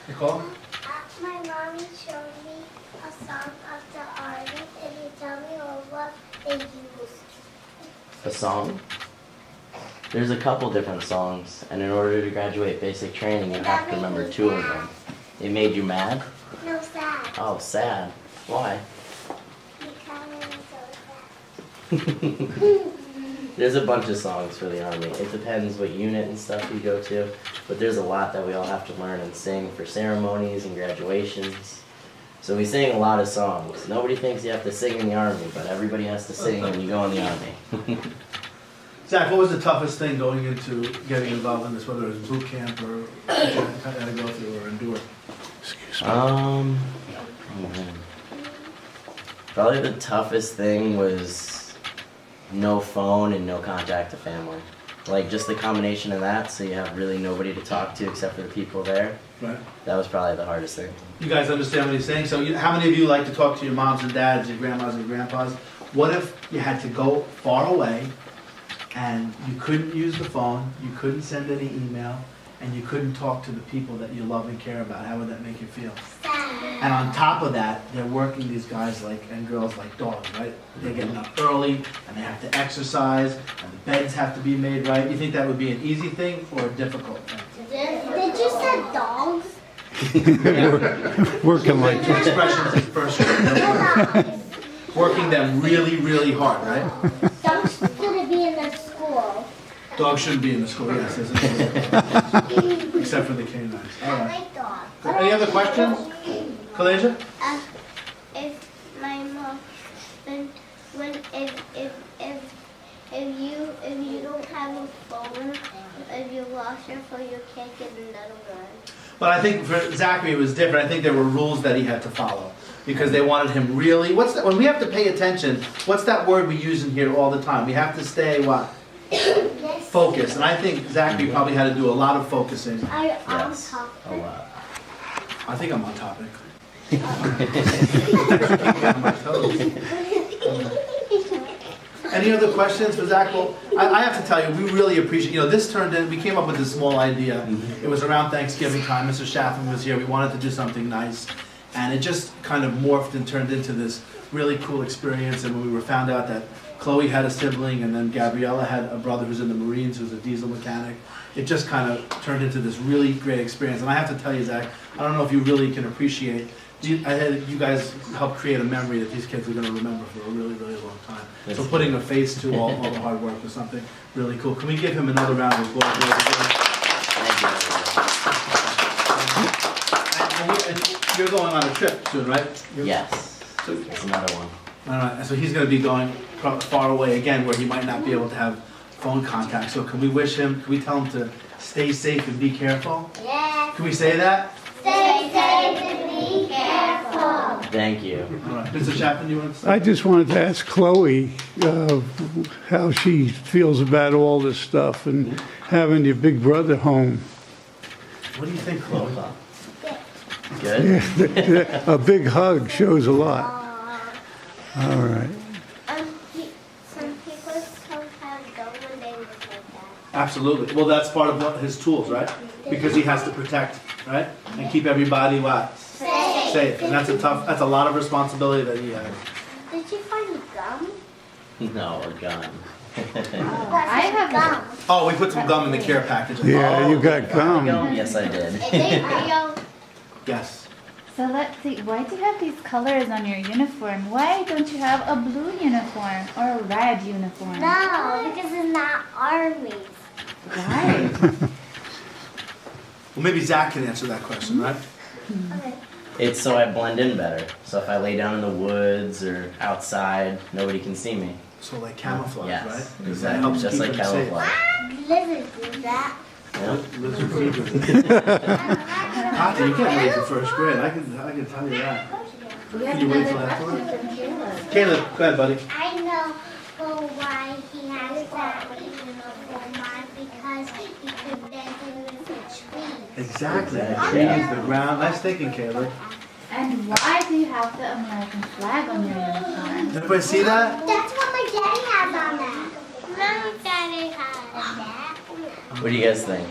Nicole? My mommy showed me a song of the army, and you tell me what they used. A song? There's a couple different songs, and in order to graduate basic training, you have to remember 2 of them. It made you mad? No, sad. Oh, sad. Why? Because I'm so sad. There's a bunch of songs for the Army. It depends what unit and stuff you go to, but there's a lot that we all have to learn and sing for ceremonies and graduations. So we sing a lot of songs. Nobody thinks you have to sing in the Army, but everybody has to sing when you go in the Army. Zach, what was the toughest thing going into getting involved in this, whether it was boot camp or what you had to go through or endure? Excuse me. Oh man. Probably the toughest thing was no phone and no contact to family. Like just the combination of that, so you have really nobody to talk to except for the people there. Right. That was probably the hardest thing. You guys understand what he's saying? So how many of you like to talk to your moms and dads, your grandmas and grandpas? What if you had to go far away and you couldn't use the phone, you couldn't send any email, and you couldn't talk to the people that you love and care about? How would that make you feel? Sad. And on top of that, they're working these guys and girls like dogs, right? They're getting up early, and they have to exercise, and the beds have to be made right. You think that would be an easy thing or a difficult thing? Did you say dogs? Working like Two expressions in first grade. Working them really, really hard, right? Dogs shouldn't be in the school. Dogs shouldn't be in the school, yes, isn't it? Except for the canines. All I right. like dogs. Any other questions? Kalasia? If my mom, if you don't have a phone, if you lost your phone, you can't get another one. But I think for Zachary it was different. I think there were rules that he had to follow because they wanted him really. What's that? When we have to pay attention, what's that word we use in here all the time? We have to stay what? Focused. And I think Zachary probably had to do a lot of focusing. I'm on Yes, top. a lot. I think I'm on topic. On my toes. Any other questions for Zach? Well, I have to tell you, we really appreciate, this turned in, we came up with this small idea. It was around Thanksgiving time, Mr. Chaffin was here, we wanted to do something nice. And it just kind of morphed and turned into this really cool experience. And when we found out that Chloe had a sibling and then Gabriella had a brother who's in the Marines, who's a diesel mechanic, it just kind of turned into this really great experience. And I have to tell you, Zach, I don't know if you really can appreciate, you guys helped create a memory that these kids are going to remember for a really, really long time. So putting a face to all the hard work was something really cool. Can we give him another round of applause? And you're going on a trip soon, right? Yes, So, it's another one. all right, so he's going to be going far away again where he might not be able to have phone contact. So can we tell him to stay safe and be careful? Yes. Can we say that? Stay safe and be careful. Thank you. All right. Mr. Chapman, you want to say? I just wanted to ask Chloe how she feels about all this stuff and having your big brother home. What do you think, Chloe? Good? A big hug shows a lot. All right. Some people sometimes don't when they look like that. Absolutely. Well, that's part of his tools, right? Because he has to protect, right? And keep everybody what? Safe. And that's a lot of responsibility that he has. Did you find gum? No, a gun. I have gum. Oh, we put some gum in the care package. Yeah, you got gum. Yes, I did. Yes. So let's see, why do you have these colors on your uniform? Why don't you have a blue uniform or a red uniform? No, because it's not army. Why? Well, maybe Zach can answer that question, right? Okay. It's so I blend in better. So if I lay down in the woods or outside, nobody can see me. So like camouflage, Yes, right? Because exactly. that helps Just keep like him safe. camouflage. Lizards do that. Yep. Lizard fever. Tati, you can't raise in first grade. I can tell you that. Can you wait till afterwards? Caleb, go ahead, buddy. I know why he has that uniform on, because he could bend in with the tree. Exactly. The trees, the ground. Nice thinking, Caleb. And why do you have the American flag on your uniform? Did everybody see that? That's what my daddy has on that. My daddy has that. What do you guys think?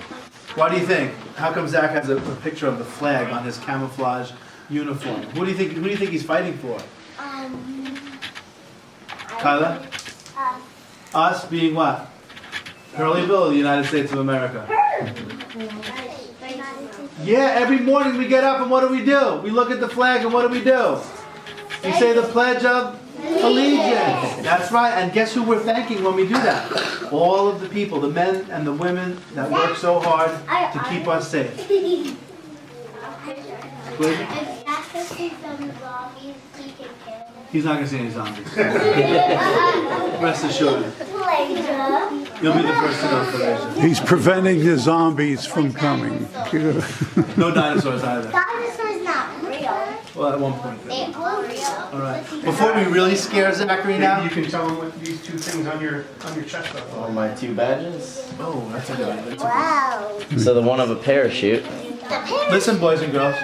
Why do you think? How come Zach has a picture of the flag on his camouflage uniform? Who do you think he's fighting for? Kyla? Us being what? Hurleyville or the United States of America? Yeah, every morning we get up and what do? We look at the flag and what do? We say the Pledge of Allegiance. That's right. And guess who we're thanking when we do that? All of the people, the men and the women that work so hard to keep us safe. Please? He's not going to see any zombies. Rest assured. You'll be the first to know information. He's preventing the zombies from coming. No dinosaurs either. Dinosaurs not real. Well, at one point. They are real. All right. Before we really scare Zachary now. You can tell him what these two things on your chest are. On my 2 badges. Oh, that's a good idea. Wow. So the one of a parachute. Listen, boys and girls.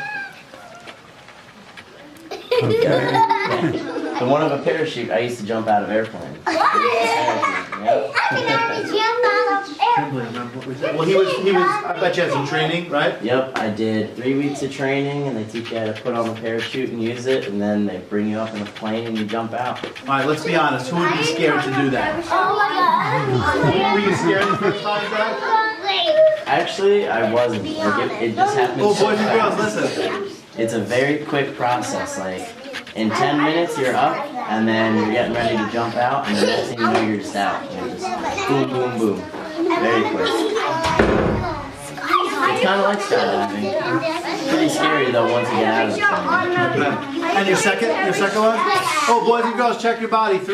The one of a parachute, I used to jump out of airplanes. I can only jump out of Can't believe I remember what we said. Well, he was. I bet you had some training, right? Yep, I did 3 weeks of training, and they teach you how to put on the parachute and use it, and then they bring you up in a plane and you jump out. All right. Let's be honest. Who would be scared to do that? Oh my god. Were you scared the first time, Zach? Actually, I wasn't. Like it just happened. Oh, so boys and girls, fast. listen. It's a very quick process. Like in 10 minutes, you're up, and then you're getting ready to jump out, and the next thing you know, you're just out. You're just boom, boom, boom. Very quick. It's kind of like skydiving. Pretty scary though once you get out of the plane. And your second one? Oh, boys and girls, check your body. 3.